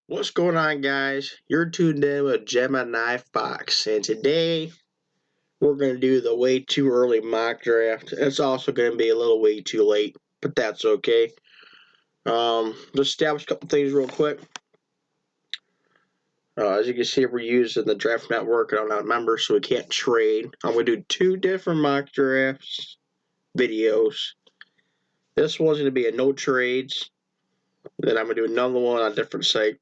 What's going on, guys? You're tuned in with Gemini Fox, and today we're going to do the way too early mock draft. It's also going to be a little way too late, but that's okay. Let's establish a couple things real quick. As you can see, we're using the draft network, and I'm not a member, so we can't trade. I'm going to do two different mock drafts videos. This one's going to be a no trades. Then I'm going to do another one on a different site,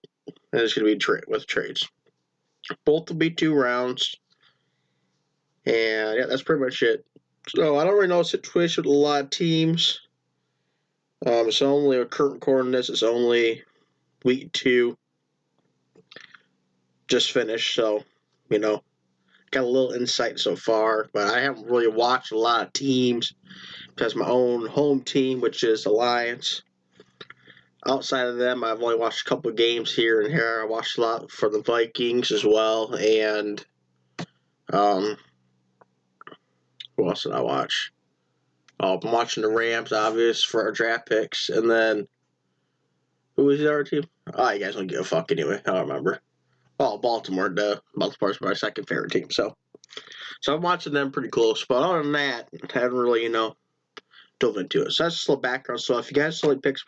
and it's going to be with trades. Both will be 2 rounds. And yeah, that's pretty much it. So I don't really know the situation with a lot of teams. It's only a current coordinates. It's only week 2 just finished, so got a little insight so far. But I haven't really watched a lot of teams because my own home team, which is Alliance. Outside of them, I've only watched a couple of games here and here. I watched a lot for the Vikings as well, and who else did I watch? Oh, I'm watching the Rams, obvious, for our draft picks. And then, who was the other team? Oh, you guys don't give a fuck anyway. I don't remember. Oh, Baltimore, duh. Baltimore's my second favorite team. So I'm watching them pretty close. But other than that, I haven't really, dove into it. So that's just a little background. So if you guys still like picks,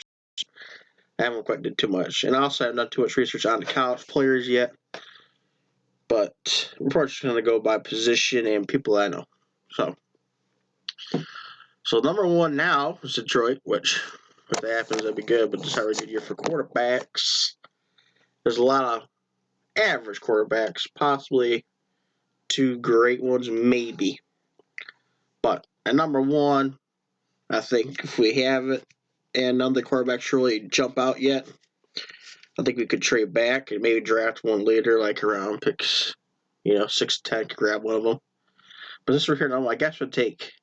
I haven't quite did too much. And I also haven't done too much research on the college players yet. But we're probably just going to go by position and people I know. So number one now is Detroit, which if that happens, that'd be good. But this is a good year for quarterbacks. There's a lot of average quarterbacks, possibly 2 great ones, maybe. But at number one, I think if we have it and none of the quarterbacks really jump out yet, I think we could trade back and maybe draft one later, like around picks, 6 to 10, to grab one of them. But this right here, I guess we'd take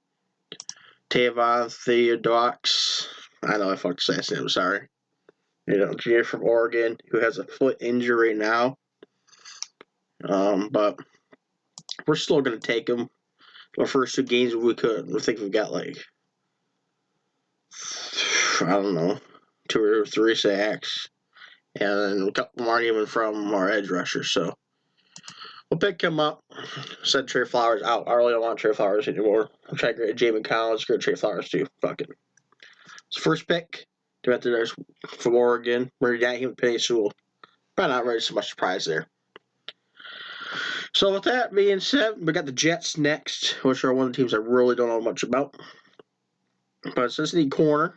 Tavon Theodox. I know I fucked his last name, sorry. Junior from Oregon, who has a foot injury now. But we're still going to take him. Our first 2 games, we could. I think we've got I don't know, 2 or 3 sacks. And then a couple more even from our edge rusher. So we'll pick him up. Send Trey Flowers out. I really don't want Trey Flowers anymore. I'm trying to get Jamin Collins. Get Trey Flowers too. Fuck it. So first pick, there's from Oregon. We're got him with Penny Sewell. Probably not really so much surprise there. So with that being said, we got the Jets next, which are one of the teams I really don't know much about. But since they need corner,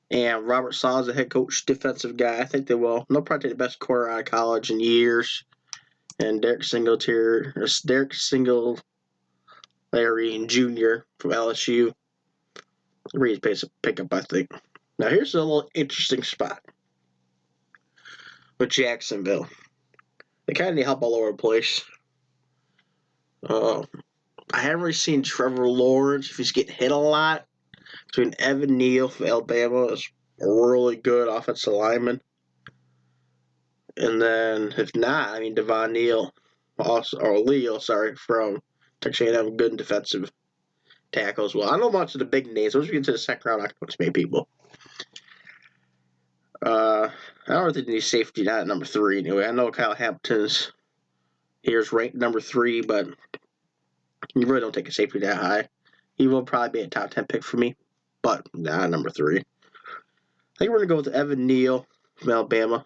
and Robert Saleh is the head coach, defensive guy, I think they will. They'll probably take the best corner out of college in years. And Derek Singletary Jr. from LSU. Really pays a pickup, I think. Now here's a little interesting spot with Jacksonville. They kind of need help all over the place. I haven't really seen Trevor Lawrence if he's getting hit a lot. Between Evan Neal from Alabama is a really good offensive lineman. And then if not, Devon Neal from Texas A&M, good defensive tackle as well. I don't know much of the big names. Once we get to the second round, I can put some main people. I don't really think they need safety not at number 3 anyway. I know Kyle Hampton's here's ranked number 3, but you really don't take a safety that high. He will probably be a top 10 pick for me, but not number 3. I think we're going to go with Evan Neal from Alabama.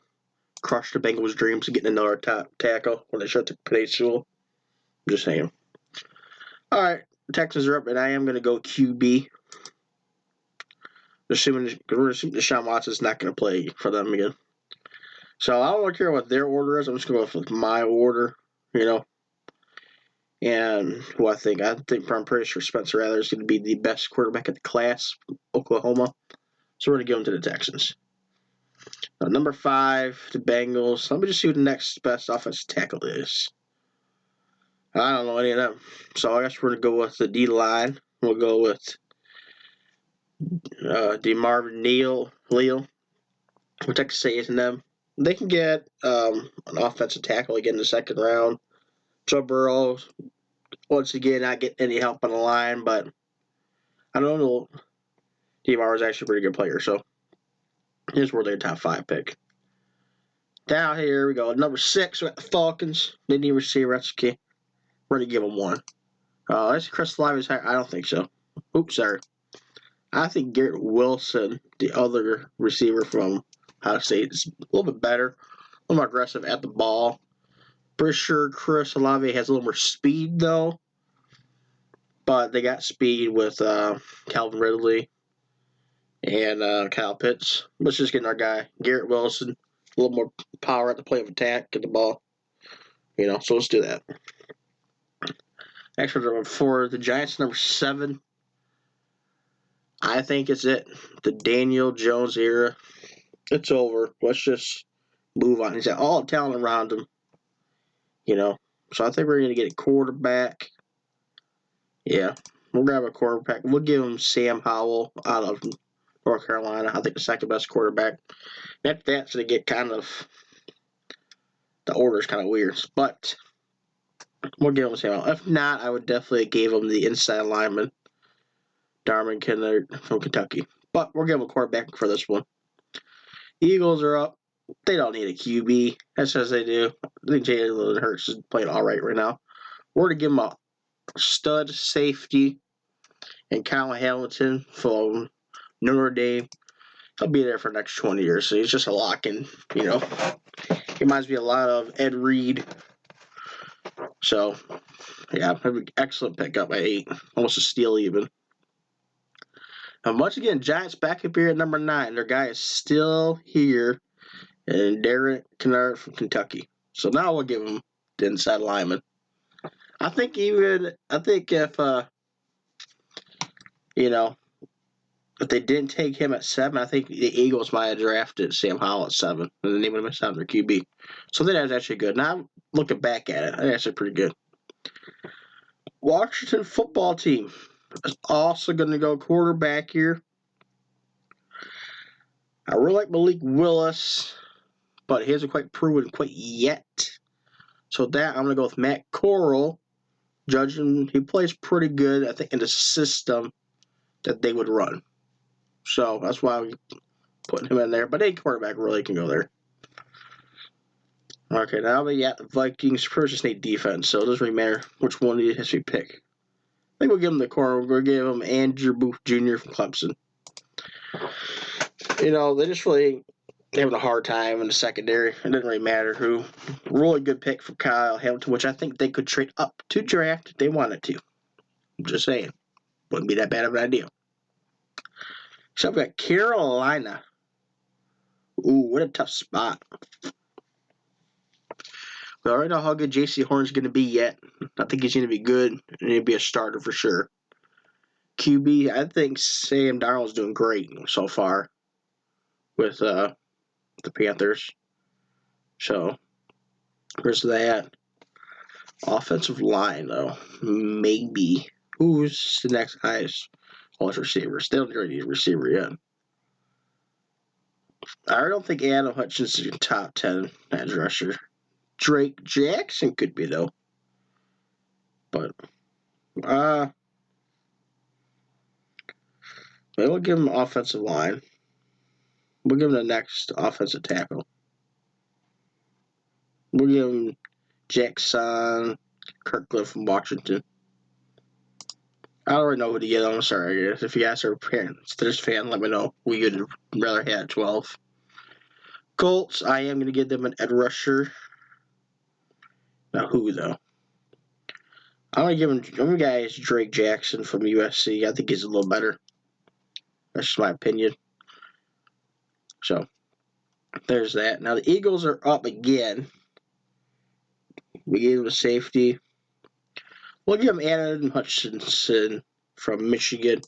Crush the Bengals' dreams of getting another top tackle when they shut the Penny Sewell. I'm just saying. All right, Texans are up, and I am going to go QB. We're assuming Deshaun Watson's not going to play for them again. So I don't really care what their order is. I'm just going to go with my order, And who I think I'm pretty sure Spencer Rattler is going to be the best quarterback in the class, Oklahoma. So we're going to give him to the Texans. Now, number 5, the Bengals. Let me just see who the next best offensive tackle is. I don't know any of them. So I guess we're going to go with the D-line. We'll go with DeMarvin Leal from Texas A&M. They can get an offensive tackle again in the second round. Joe Burrow, once again, not getting any help on the line, but I don't know. DeMar is actually a pretty good player, so he's worth a top 5 pick. Down here we go. Number 6, we got the Falcons. They need a receiver. That's okay. We're going to give them one. Is Chris Olave higher? I don't think so. Oops, sorry. I think Garrett Wilson, the other receiver from Ohio State, is a little bit better, a little more aggressive at the ball. Pretty sure Chris Olave has a little more speed, though. But they got speed with Calvin Ridley and Kyle Pitts. Let's just get our guy, Garrett Wilson, a little more power at the play of attack, get the ball. So let's do that. Next for the Giants, number 7. I think it's it. The Daniel Jones era. It's over. Let's just move on. He's got all the talent around him. So I think we're going to get a quarterback. Yeah, we'll grab a quarterback. We'll give him Sam Howell out of North Carolina. I think the second best quarterback. After that's going to get kind of, the order's kind of weird. But we'll give him Sam Howell. If not, I would definitely give him the inside lineman, Darman Kennard from Kentucky. But we'll give him a quarterback for this one. Eagles are up. They don't need a QB. That's as they do. I think Jalen Hurts is playing all right now. We're going to give him a stud safety and Kyle Hamilton from Notre Dame. He'll be there for the next 20 years, so he's just a lock in, He reminds me a lot of Ed Reed. So, yeah, excellent pickup at 8. Almost a steal even. And once again, Giants back up here at number 9. Their guy is still here, and Darren Kennard from Kentucky. So now we'll give him the inside lineman. I think if if they didn't take him at 7, I think the Eagles might have drafted Sam Howell at 7, and then they would have missed out on their QB. So that was actually good. Now, looking back at it, that's actually pretty good. Washington football team is also going to go quarterback here. I really like Malik Willis, but he hasn't quite proven quite yet. So that, I'm going to go with Matt Corral. Judging, he plays pretty good, I think, in the system that they would run. So that's why I'm putting him in there. But any quarterback really can go there. Okay, now we got the Vikings. First, just need defense, so it doesn't really matter which one he has to pick. I think we'll give him the corner. We're going to give him Andrew Booth Jr. from Clemson. They just really having a hard time in the secondary. It doesn't really matter who. Really good pick for Kyle Hamilton, which I think they could trade up to draft if they wanted to. I'm just saying. Wouldn't be that bad of an idea. So we got Carolina. Ooh, what a tough spot. We already know how good J.C. Horn's going to be yet. I think he's going to be good, and he'll be a starter for sure. QB, I think Sam Darnold's doing great so far with the Panthers. So, where's that? Offensive line, though. Maybe. Who's the next highest? Receivers. They don't really need a receiver yet. I don't think Adam Hutchins is top 10 edge rusher. Drake Jackson could be, though. But, maybe we'll give him offensive line. We'll give him the next offensive tackle. We'll give him Jackson Kirkland from Washington. I don't really know who to get. I'm sorry, guys. If you guys are parents to this fan, let me know who you'd rather have at 12. Colts, I am going to give them an edge rusher. Now, who, though? I'm going to give him guys Drake Jackson from USC. I think he's a little better. That's just my opinion. So, there's that. Now, the Eagles are up again. We gave them a safety. We'll give him Adam Hutchinson from Michigan.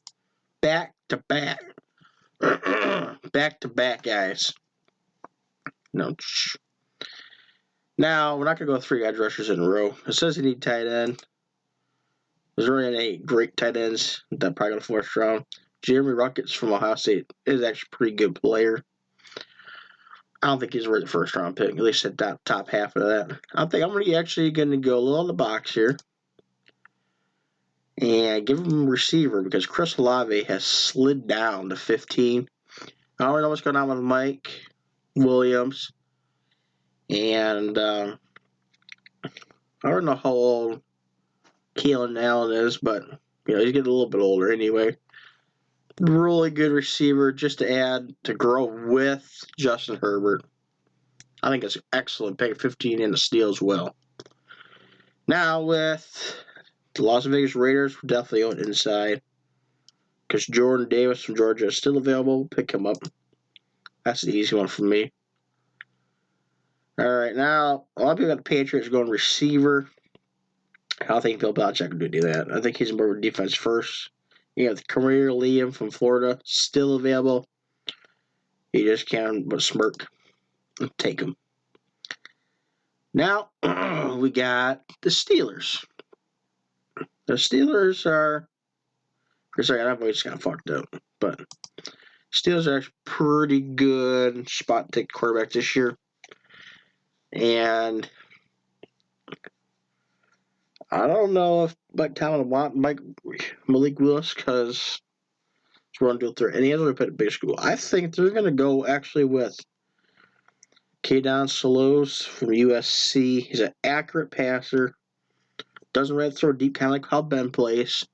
Back to back. Back to back, guys. No. Now, we're not going to go 3 edge rushers in a row. It says you need tight end. There's really any great tight ends that probably going to 4th round. Jeremy Ruckets from Ohio State is actually a pretty good player. I don't think he's worth the 1st round pick. At least at that top half of that. I think I'm actually going to go a little on the box here. And give him a receiver because Chris Olave has slid down to 15. I don't know what's going on with Mike Williams. And I don't know how old Keelan Allen is, but he's getting a little bit older anyway. Really good receiver just to add to grow with Justin Herbert. I think it's an excellent pick, 15 in the steal as well. Now with the Las Vegas Raiders, we're definitely on inside because Jordan Davis from Georgia is still available. Pick him up. That's the easy one for me. All right, now a lot of people got the Patriots going receiver. I don't think Bill Belichick would do that. I think he's more of a defense first. You have the career Liam from Florida still available. You just can't but smirk and take him. Now we got the Steelers. The Steelers are. Sorry, that voice kind of fucked up, but Steelers are actually pretty good spot to take quarterback this year, and I don't know if Mike Tomlin want Malik Willis because we're going to do it through any other put a big school. I think they're going to go actually with Kaydon Salos from USC. He's an accurate passer. Doesn't really throw deep, kind of like how Ben plays.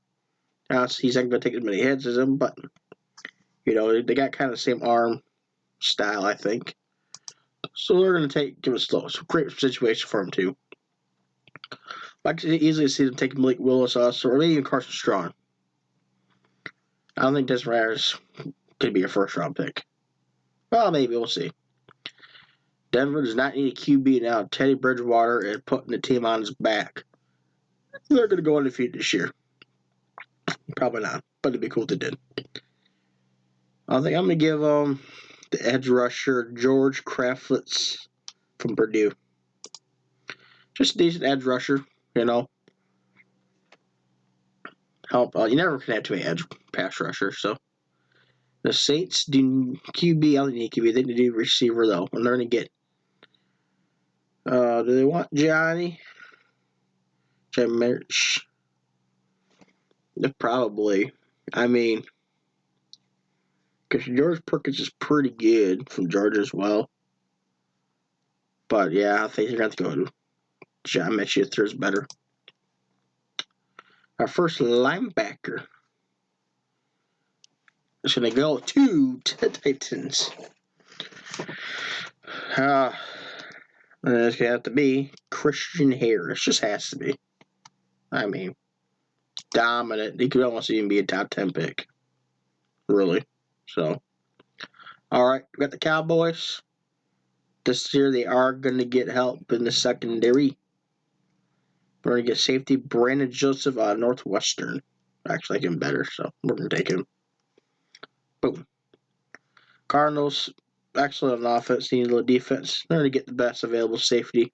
He's not going to take as many hits as him, but they got kind of the same arm style, I think. So they're going to give it slow. It's a great situation for him too. I could easily see them taking Malik Willis also, or maybe even Carson Strong. I don't think Desmond Riders could be a first-round pick. Well, maybe. We'll see. Denver does not need a QB now. Teddy Bridgewater is putting the team on his back. They're going to go undefeated this year. Probably not, but it'd be cool if they did. I think I'm going to give the edge rusher George Kraftlitz from Purdue. Just a decent edge rusher, Help. You never can have too many edge pass rushers, so. The Saints do QB. I don't need QB. They do receiver, though. And they're going to get. Do they want Johnny? Jim Merch? Probably. I mean, because George Perkins is pretty good from Georgia as well. But yeah, I think they're going to go to John Mitchell is better. Our first linebacker is going to go to the Titans. It's going to have to be Christian Harris. Just has to be. I mean, dominant. He could almost even be a top 10 pick. Really. So, all right. We got the Cowboys. This year they are going to get help in the secondary. We're going to get safety Brandon Joseph out of Northwestern. Actually, I like him better, so we're going to take him. Boom. Cardinals, excellent on offense, need a little defense. They're going to get the best available safety.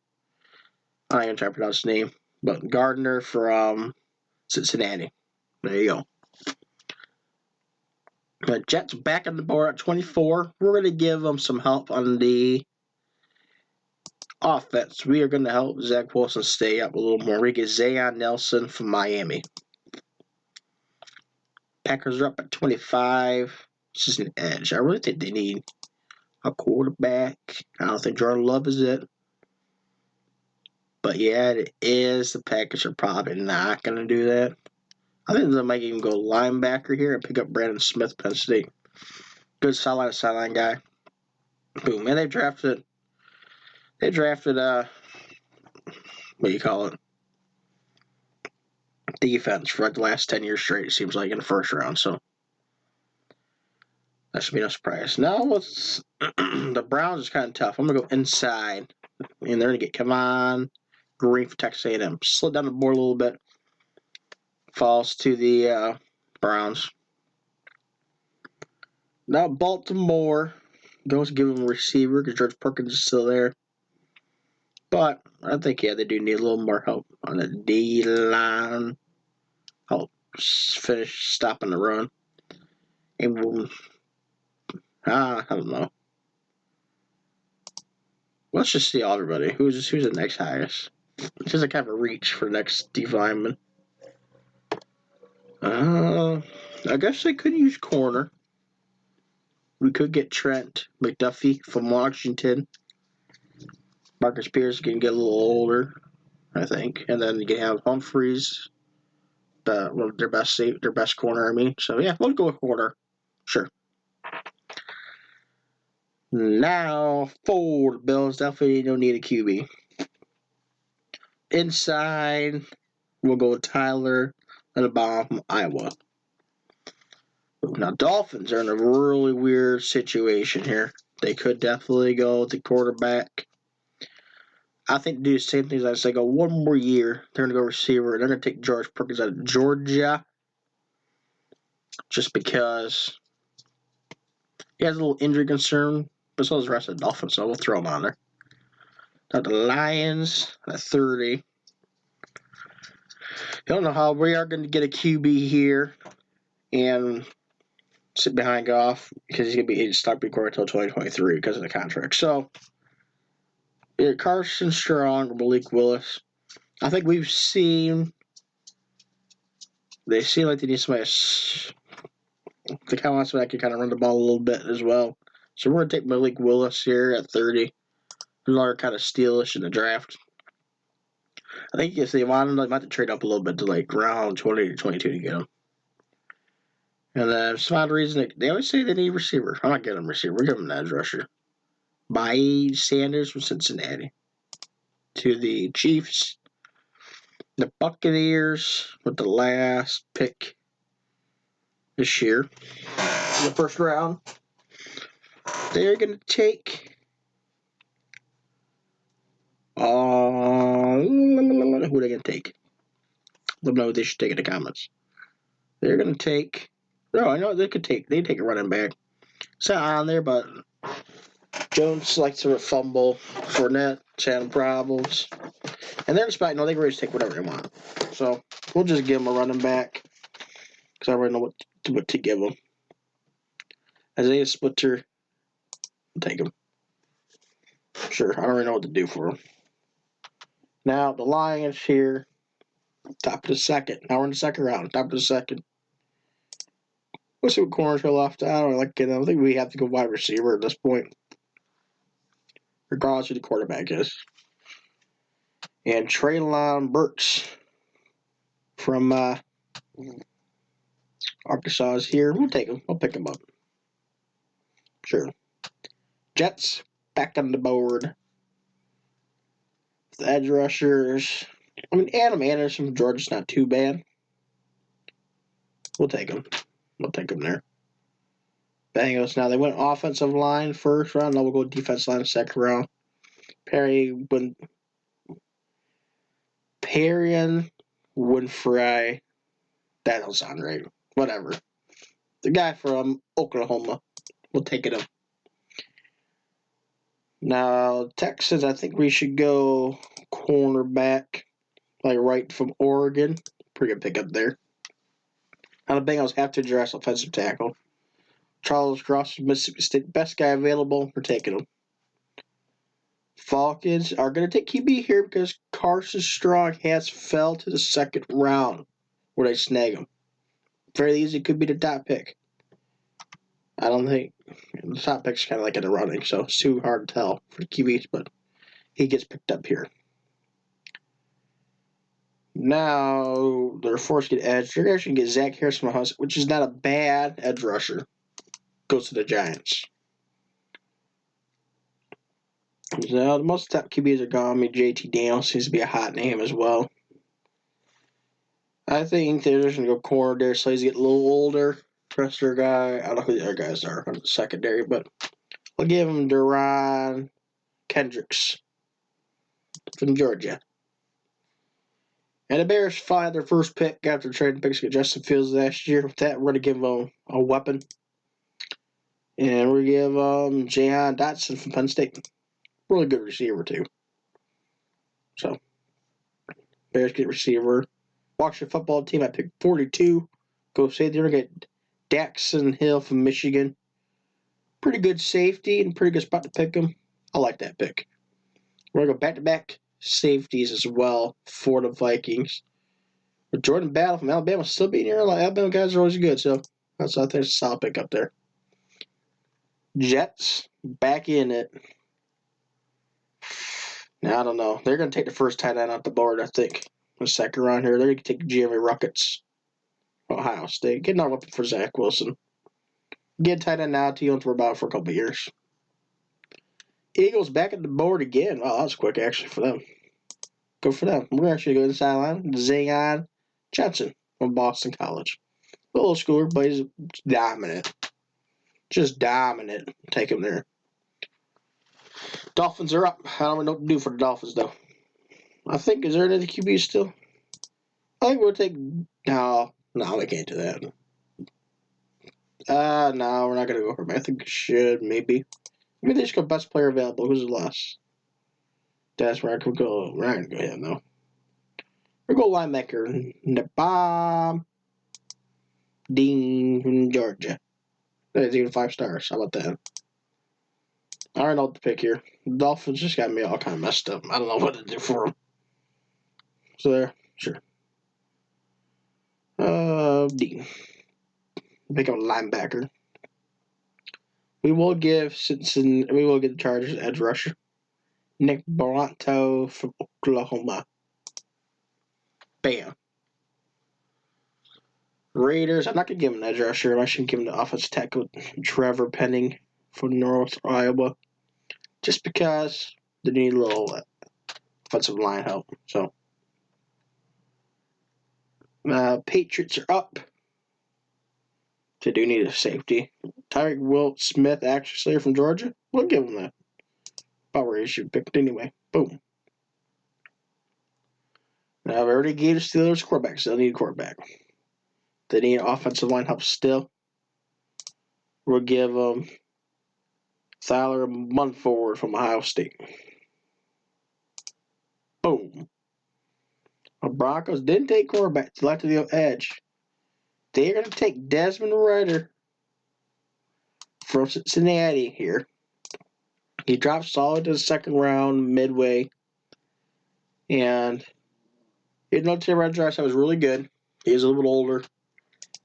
I'm not going to try to pronounce his name, but Gardner from Cincinnati. There you go. The Jets back on the board at 24. We're going to give them some help on the offense. We are going to help Zach Wilson stay up a little more. We get Zayon Nelson from Miami. Packers are up at 25. It's just an edge. I really think they need a quarterback. I don't think Jordan Love is it. But yeah, it is. The Packers are probably not going to do that. I think they might even go linebacker here and pick up Brandon Smith, Penn State. Good sideline guy. Boom. And they drafted, what do you call it? Defense for like the last 10 years straight, it seems like, in the first round. So that should be no surprise. Now, with the Browns is kind of tough. I'm going to go inside. And they're going to get Kevon Green for Texas A&M. Slid down the board a little bit. Falls to the Browns. Now Baltimore goes to give him a receiver because George Perkins is still there. But I think, they do need a little more help on the D-line. Help finish stopping the run. And I don't know. Let's just see everybody. Who's the next highest? It's just kind of a reach for the next D lineman. I guess they could use corner. We could get Trent McDuffie from Washington. Marcus Pierce can get a little older, I think. And then you can have Humphreys, their best corner, I mean. So, yeah, we'll go with corner. Sure. Now, for the Bills, definitely don't need a QB. Inside, we'll go with Tyler Linderbaum from Iowa. Now, Dolphins are in a really weird situation here. They could definitely go with the quarterback. I think they do the same things I say. Go one more year. They're going to go receiver. They're going to take George Perkins out of Georgia. Just because he has a little injury concern. But so does the rest of the Dolphins, so we'll throw him on there. Now the Lions at 30. Don't know how we are going to get a QB here and sit behind Goff because he's going to be stuck being until 2023 because of the contract. So, either Carson Strong or Malik Willis. I think they seem like they need somebody. They kind of want somebody that can kind of run the ball a little bit as well. So, we're going to take Malik Willis here at 30. Another kind of stealish in the draft. I think if they want him, they might have to trade up a little bit to like round 20 to 22 to get him. And then for some odd reason, they always say they need a receiver. I'm not getting him a receiver. We're giving him an edge rusher. By Sanders from Cincinnati. To the Chiefs. The Buccaneers with the last pick this year. In the first round. They're going to take... who are they going to take? Let them know what they should take in the comments. They're going to take... No, I know they take a running back. It's not on there, but Jones likes to fumble. Fournette having problems. And they're just about, they can just take whatever they want. So we'll just give them a running back. Because I already know what to give them. Isaiah Splitter, we'll take him. Sure, I don't really know what to do for him. Now, the Lions here. Top of the second. Now we're in the second round. Top of the second. We'll see what corners are left out. I think we have to go wide receiver at this point. Regardless of who the quarterback is. And Treylon Burks from Arkansas is here. We'll take him. I'll pick him up. Sure. Jets back on the board. The edge rushers. Adam Anderson from Georgia's not too bad. We'll take him. We'll take him there. Bengals. Now they went offensive line first round. Now we'll go defense line second round. Perrion Winfrey. That don't sound right. Whatever. The guy from Oklahoma. We'll take it up. Now, Texans, I think we should go cornerback, like right from Oregon. Pretty good pickup there. Now, the Bengals have to address offensive tackle. Charles Cross from Mississippi State, best guy available. We're taking him. Falcons are going to take QB here because Carson Strong has fell to the second round where they snag him. Very easy, could be the top pick. I don't think the top pick's kind of like in the running, so it's too hard to tell for the QBs, but he gets picked up here. Now they're forced to get edge. They're actually going to get Zach Harris from Hunt, which is not a bad edge rusher. Goes to the Giants. Now the most top QBs are gone. JT Daniels seems to be a hot name as well. I think they're just going to go corner there. So he's getting a little older. Pressure guy. I don't know who the other guys are on the secondary, but I'll give him Deron Kendricks from Georgia. And the Bears find their first pick after trading picks with Justin Fields last year. With that, we're going to give them a weapon. And we're going to give Jahan Dotson from Penn State. Really good receiver, too. So, Bears get receiver. Washington football team at pick 42. Go safety. They're going to get Daxon Hill from Michigan. Pretty good safety and pretty good spot to pick him. I like that pick. We're going to go back-to-back safeties as well for the Vikings. But Jordan Battle from Alabama still being here. Alabama guys are always good, so I think it's a solid pick up there. Jets back in it. Now, I don't know. They're going to take the first tight end off the board, I think. The second round here, they're going to take Jeremy Ruckets, Ohio State. Get another weapon for Zach Wilson. Get tight end now, you don't worry about it for a couple of years. Eagles back at the board again. Wow, that was quick, actually, for them. Go for them. We're actually going to the sideline. Zion Johnson from Boston College. A little schooler, but he's dominant. Just dominant. Take him there. Dolphins are up. I don't really know what to do for the Dolphins, though. I think, is there another QB still? I think we'll take... No, we can't do that. No, we're not going to go for him. I think we should, maybe. Maybe they just go best player available. Who's the last? That's where I could go. We're not going to go him, though. We'll go linebacker. Bomb. Dean from Georgia. That's even 5 stars. How about that? I don't know what to pick here. The Dolphins just got me all kind of messed up. I don't know what to do for them. So there, sure. Dean. Pick up a linebacker. We will give the Chargers edge rusher. Nick Baranto from Oklahoma. Bam. Raiders. I'm not gonna give him an edge rusher. I should give him the offensive tackle Trevor Penning from North Iowa. Just because they need a little offensive line help. So Patriots are up. They do need a safety. Tyreek Will Smith, actually from Georgia. We'll give him that. About where he should pick it anyway. Boom. Now, I've already gave the Steelers quarterback, so they need a quarterback. They need offensive line help still. We'll give Tyler Munford from Ohio State. Boom. The Broncos didn't take quarterback. They left to the edge. They're going to take Desmond Ridder from Cincinnati here. He dropped solid to the second round midway. And even though Tim Reddraft was really good, he was a little bit older.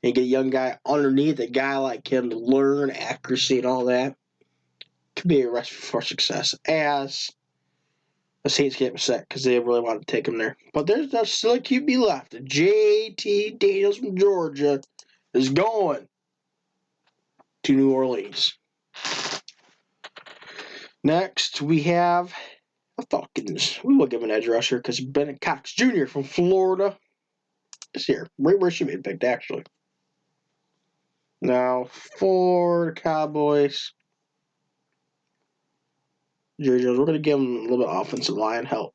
And get a young guy underneath a guy like him to learn accuracy and all that. Could be a recipe for success. As the Saints get upset because they really want to take him there. But there's still a QB left. JT Daniels from Georgia is going to New Orleans. Next, we have the Falcons. We will give him an edge rusher because Bennett Cox Jr. from Florida is here. Right where she made picked, actually. Now, for the Cowboys, we're going to give him a little bit of offensive line help.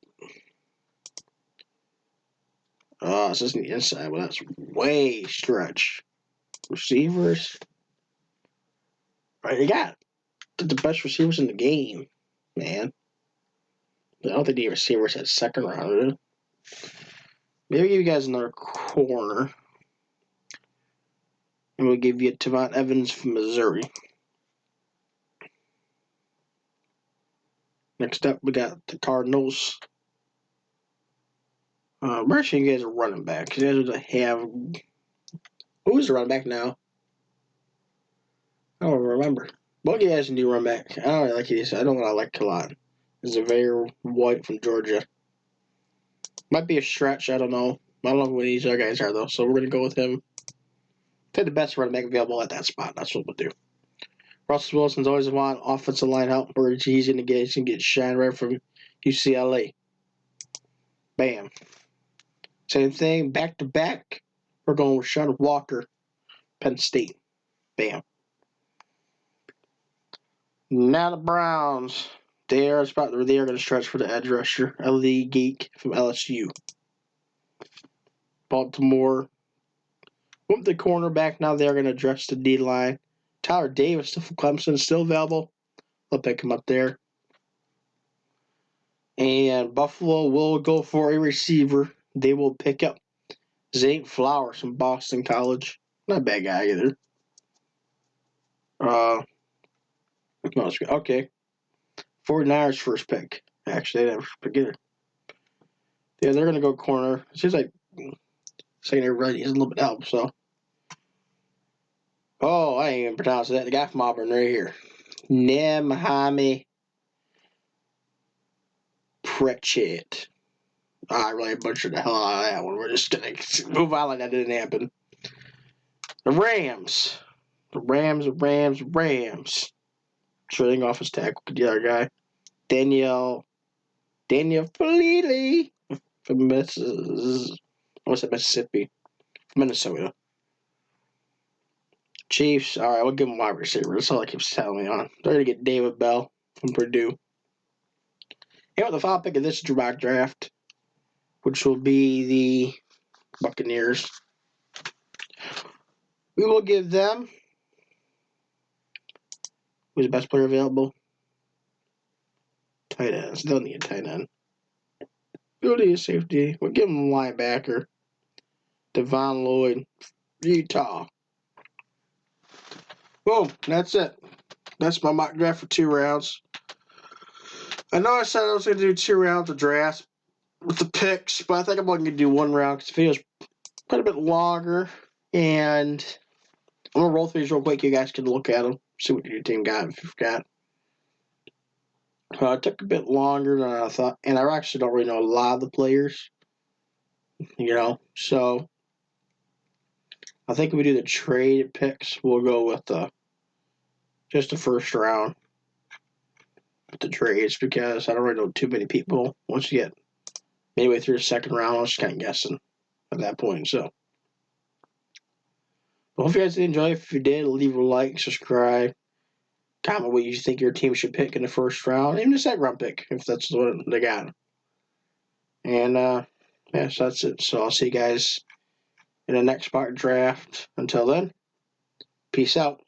This isn't the inside, but that's way stretch. Receivers. Right, you got the best receivers in the game, man. I don't think the receivers had second round. Maybe give you guys another corner. And we'll give you Tavon Evans from Missouri. Next up, we got the Cardinals. We're actually you guys are running back. You guys have... Who's the running back now? I don't remember. What you guys can do run back? I don't really like these. I don't really like a lot. This is a very white from Georgia. Might be a stretch. I don't know. I don't know who these other guys are, though. So we're going to go with him. Take the best running back available at that spot. That's what we'll do. Russell Wilson's always want offensive line help. Where he's going to get shine right from UCLA. Bam. Same thing. Back to back. We're going with Sean Walker, Penn State. Bam. Now the Browns. They are going to stretch for the edge rusher, Ellie Geek from LSU. Baltimore. With the cornerback, now they're going to address the D line. Tyler Davis from Clemson is still available. I'll pick him up there. And Buffalo will go for a receiver. They will pick up Zay Flowers from Boston College. Not a bad guy either. Okay. 49ers first pick. Actually, they never pick either. Yeah, they're going to go corner. It seems like secondary run needs a little bit of help, so. Oh, I ain't even pronounce that. The guy from Auburn right here. Nemhami Pritchett. I really butchered the hell out of that one. We're just going to move on like that didn't happen. The Rams. The Rams. Trading off his tackle, the other guy. Daniel Falili from Mississippi. Minnesota. Chiefs. All right, we'll give him wide receiver. That's all I keep telling me on. They're going to get David Bell from Purdue. And with the final pick of this draft, which will be the Buccaneers, we will give them, who's the best player available? Tight ends. They'll need a tight end. We'll need a safety. We'll give them a linebacker. Devon Lloyd, Utah. Boom. That's it. That's my mock draft for 2 rounds. I know I said I was going to do 2 rounds of drafts with the picks, but I think I'm only going to do 1 round because the video's quite a bit longer. And I'm going to roll through these real quick. You guys can look at them, see what your team got if you've got. It took a bit longer than I thought, and I actually don't really know a lot of the players, so I think if we do the trade picks, we'll go with just the first round with the trades because I don't really know too many people. Once you get midway through the second round, I was just kind of guessing at that point, so. Well, hope you guys did enjoy. If you did, leave a like, subscribe, comment what you think your team should pick in the first round, even the second round pick, if that's what they got. And, so that's it. So I'll see you guys in the next mock draft. Until then, peace out.